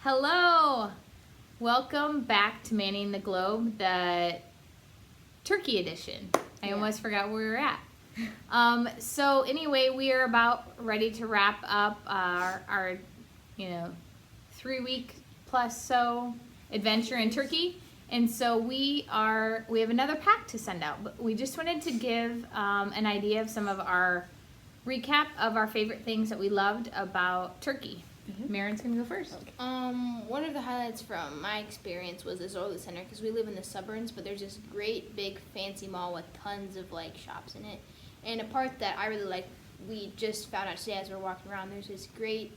Hello! Welcome back to Manning the Globe, the Turkey edition. I almost forgot where we were at. So anyway, we are about ready to wrap up our 3-week plus so adventure in Turkey. And so we have another pack to send out, but we just wanted to give an idea of some of our recap of our favorite things that we loved about Turkey. Marin's gonna go first. Okay. One of the highlights from my experience was the Zorlu Center, because we live in the suburbs, but there's this great big fancy mall with tons of shops in it. And a part that I really like, we just found out today as we were walking around, there's this great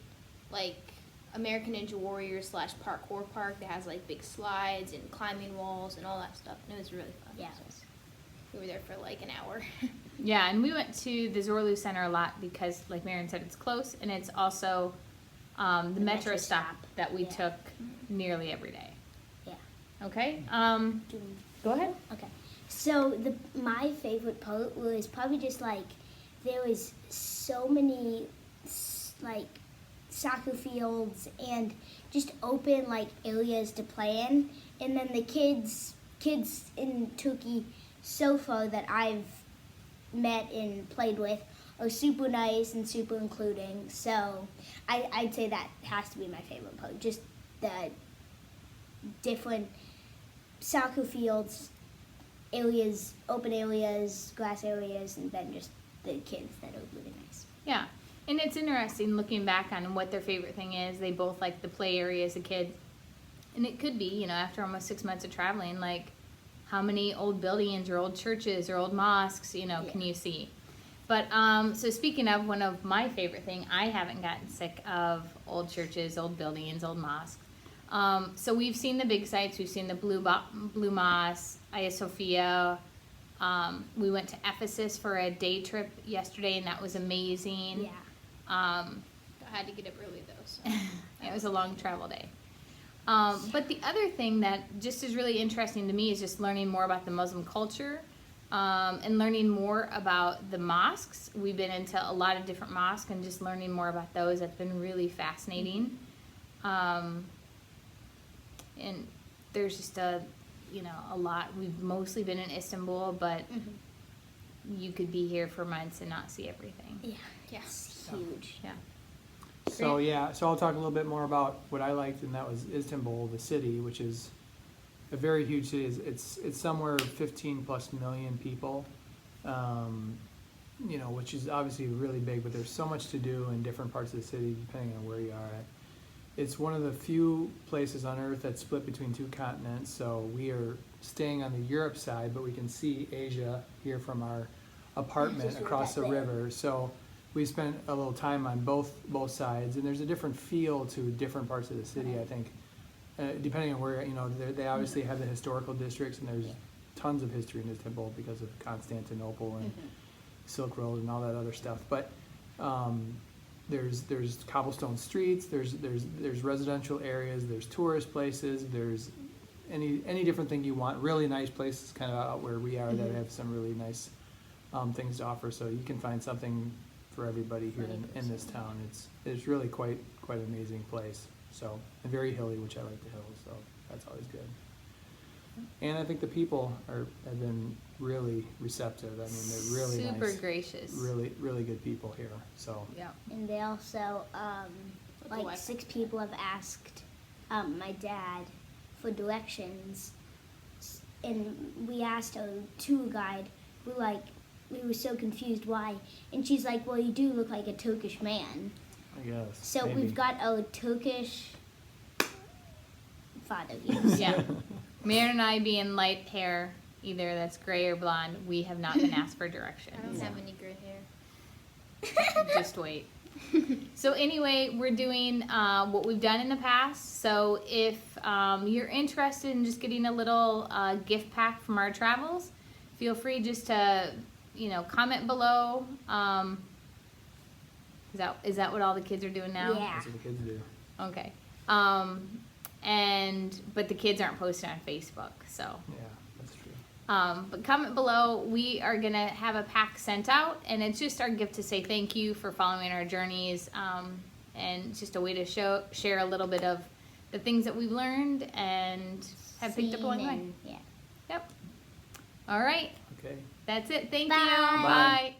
American Ninja Warrior / parkour park that has big slides and climbing walls and all that stuff. And it was really fun. Yeah. So we were there for an hour. Yeah, and we went to the Zorlu Center a lot because, like Marin said, it's close, and it's also the metro stop that we took nearly every day. Yeah. Okay. Go ahead. Okay. So my favorite part was probably just there was so many soccer fields and just open areas to play in, and then the kids in Turkey so far that I've met and played with are super nice and super including. So I'd say that has to be my favorite part. Just the different soccer fields, areas, open areas, grass areas, and then just the kids that are really nice. Yeah, and it's interesting looking back on what their favorite thing is. They both like the play area as a kid, and it could be, after almost 6 months of traveling, how many old buildings or old churches or old mosques, can you see? But so speaking of one of my favorite thing, I haven't gotten sick of old churches, old buildings, old mosques. So we've seen the big sites. We've seen the Blue Mosque, Hagia Sophia. We went to Ephesus for a day trip yesterday, and that was amazing. Yeah. I had to get up early though. So. It was a long travel day. But the other thing that just is really interesting to me is just learning more about the Muslim culture. And learning more about the mosques. We've been into a lot of different mosques and just learning more about those. That's been really fascinating. And there's just a lot. We've mostly been in Istanbul, but you could be here for months and not see everything. Yeah. Yes. Huge. Yeah. So I'll talk a little bit more about what I liked, and that was Istanbul, the city, which is a very huge city. It's somewhere 15 plus million people, which is obviously really big, but there's so much to do in different parts of the city depending on where you are at. It's one of the few places on earth that's split between two continents, so we are staying on the Europe side, but we can see Asia here from our apartment across the river. So we spent a little time on both sides, and there's a different feel to different parts of the city, I think. Depending on where, they obviously have the historical districts, and there's tons of history in Istanbul because of Constantinople and Silk Road and all that other stuff. But there's cobblestone streets, there's residential areas, there's tourist places, there's any different thing you want. Really nice places, kind of out where we are, that have some really nice things to offer. So you can find something for everybody here in this town. It's really quite an amazing place. So, and very hilly, which I like the hills, so that's always good. And I think the people have been really receptive. I mean, they're really super nice, gracious. really, really good people here. So Yeah. And they also 6 people have asked my dad for directions, and we asked our tour guide. We were so confused why, and she's like, "Well, you do look like a Turkish man." I guess. So maybe. we've got a Turkish father here. Yeah. Marin and I being light hair, either that's gray or blonde, we have not been asked for directions. I don't have any gray hair. Just wait. So anyway, we're doing what we've done in the past. So if you're interested in just getting a little gift pack from our travels, feel free just to, comment below. Is that what all the kids are doing now? Yeah. That's what the kids do. Okay. But the kids aren't posting on Facebook, so. Yeah, that's true. But comment below. We are gonna have a pack sent out, and it's just our gift to say thank you for following our journeys, and it's just a way to share a little bit of the things that we've learned and have picked up along the way. Seen and- yeah. All right, Okay. that's it. Thank Bye. you. Bye. Bye.